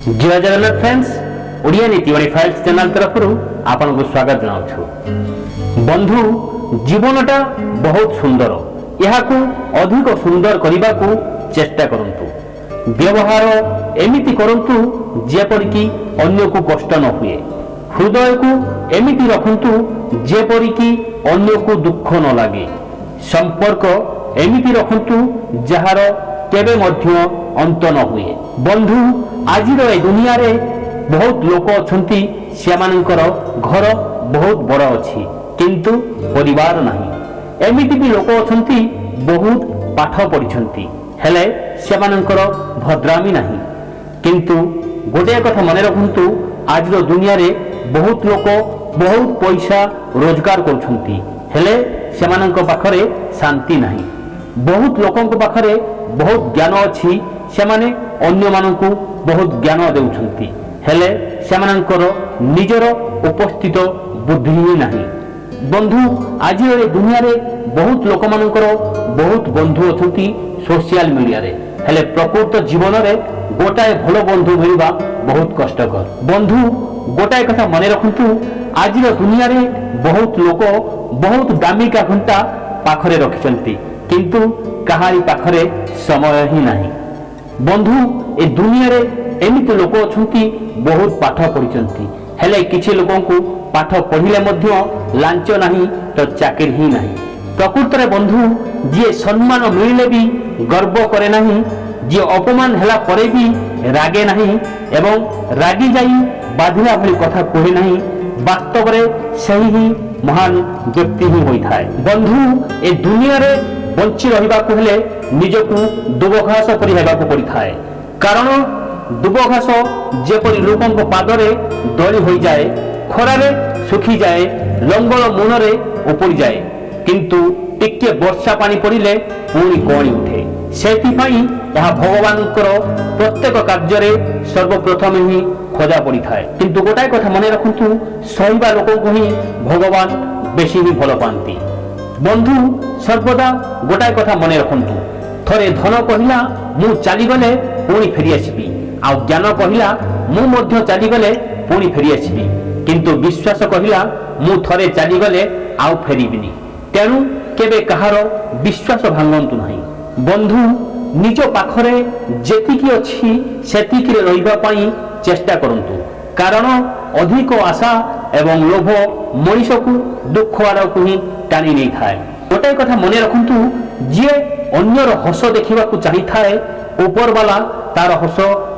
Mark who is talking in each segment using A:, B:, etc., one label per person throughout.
A: जय जगन्नाथ फ्रेंड्स ओडिया नीति OD files channel तरफ आपन को स्वागत जनाउछु। बंधु जीवनटा बहुत सुंदर यह अधिक सुंदर करने को चेष्टा करंतु। व्यवहार एमिति करंतु जेपरिकी अन्य को कष्ट न हुए। हृदय को एमिति रखंतु जेपरिकी अन्य को दुख न लगे। संपर्क एमिति रखंतु जहार केबे मध्य अंत न हुए। बंधु आजिर ए दुनिया रे बहुत लोक अछंती सेमानकर घर बहुत बड़ अछि किंतु परिवार नहीं। एमिति भी लोक अछंती बहुत पाठ पढ़िछंती हेले सेमानकर भद्रामी नहीं। किंतु गोटे कथा मन रखंतु आजिर दुनिया रे बहुत लोक बहुत पैसा रोजगार करुछंती हेले सेमानक पाखरे शांति नहीं। बहुत लोकंक पाखरे बहुत ज्ञान अछि सेमाने अन्य मानकु बहुत ज्ञान देउछंती हेले सेमानकर निजर उपस्थित बुद्धि ही नहीं। बंधु आज दुनिया रे बहुत लोक मानकर बहुत बंधु अछंती सोशल मीडिया रे हेले प्रकृत जीवन रे गोटाए भलो बंधु मिलवा बहुत कष्टकर। बंधु गोटाए कथा मन रखंतु आज दुनिया रे बहुत लोक बहुत दामिका घंटा पाखरे रखिछंती किंतु कहारी पाखरे समय ही नहीं। बंधु ए दुनिया रे एमिति लोक अछंती बहुत पाठ पढ़िचंती हेले किछि लोकंकु पाठ पढ़िले मध्य लांच नहीं तो चाकरी ही नहीं। प्रकृत रे बंधु जे सम्मान मिलले भी गर्व करे नहीं, जे अपमान हेला परे भी रागे नहीं एवं रागी जाई बाधिला भली कथा कहे नहीं, वास्तव रे सही ही महान व्यक्ति ही होइथाय। बंधु ए दुनिया रे बंची रहिबाकु हेले निजकु दुबघास करि हेबाकु पड़िथाय। कारण दुबघास जेपरि लोकंक पादरे दଳି होई जाए, खरारे सुखी जाए, लंगल मुनरे उपड़ी जाए किंतु टिके वर्षा पानी पड़िले पुणी कणी उठे। सेथिपाई यह भगवानकर प्रत्येक कार्य सर्वप्रथम ही खोजा पड़ी थाए। किंतु गोटाए कथा मन रखंतु सहिबा लोकंकु ही भगवान बेसी ही भल पांती। बंधु सर्वदा गोटाए कथा मन रखंतु थरे धन कहला मु चली गले पुणी फेरी आसीबी, आ ज्ञान कहला मु मध्य चली गले पुणी फेरी आसीबी, किंतु विश्वास कहला मु थरे चली गले आउ फेरीबिनी। तेणु केबे कहार विश्वास भांगंतु नहीं। बंधु निज पाखरे जेतिकी अछि सेतिकी रहिबा पई चेष्टा करंतु। कारण अधिक आशा एवं लोभ मनीष को दुख आड़क ही टाणी नहीं थाए। गोटे कथा मन रखंतु जे अन्यर हस देखा चाही थाए ऊपर वाला तार हस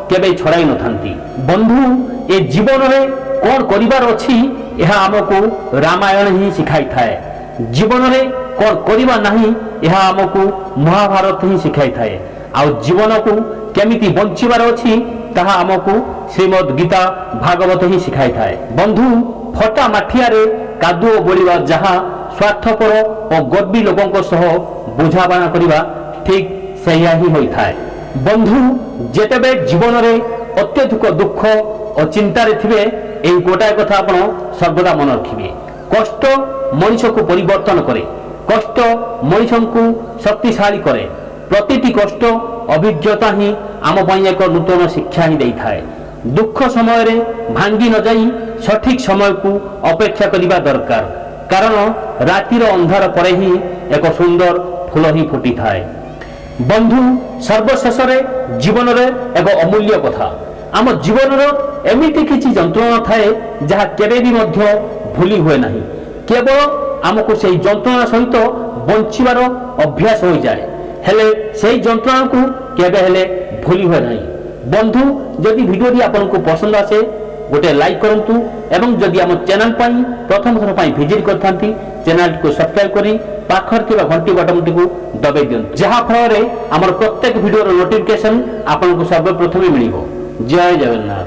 A: केबे छड़ाई न थांती। बंधु ए जीवन रे कौन करिवार अछि यह आमको रामायण ही सिखाई थाए। जीवन रे कौन करिवा नहीं यह आमको महाभारत ही सिखाई थाए। आ जीवन को केमिति बंचिबार अछि ताहा आमको श्रीमद गीता भागवत ही सिखाई थाए। बंधु फटा माठिया रे कादुओ बोलिवा जहाँ स्वार्थपर और गर्वी लोकों सह बुझाबना करिवा ठीक सैया ही होई थाए। बंधु जेतेबे जीवन रे अत्यधिक दुख और चिंता रे थिबे एई गोटाए कथा आपण सर्वदा मन रखिबे। कष्ट मनुष्य को परिवर्तन करे, कष्ट मनुष्य को शक्तिशाली करे। प्रतिटी कष्ट अभिज्ञता ही आम पई एक नूतन शिक्षा ही देई थाए। दुख समय रे भांगी न जाई सठिक समय को अपेक्षा करिबा दरकार। कारण रातिर अंधार परे ही एक सुंदर फूल ही फुटी थाए। बंधु सर्वशेष रे जीवन रे एक अमूल्य कथा आम जीवन रो एमिति किछि जंत्रणा थाए जहा केबे भी मध्य भूली हुए नहीं। केवल आमको सेही जंत्रणा सहित बंचिबार अभ्यास हो जाए हेले सेही जंत्रणा को केबे हेले भूली हुए नहीं। बंधु जदि वीडियो आपको पसंद आसे गोटे लाइक करंतु एवं जदि आम चैनल पाई प्रथम थर पाई विजिट करथांती चैनल को सब्सक्राइब करी पाखर थिबा घंटी बटन टिकु दबाई दियंतु जहा फल रे हमर प्रत्येक वीडियो रो नोटिफिकेशन आपनको सर्वप्रथम मिलिबो। जय जगन्नाथ।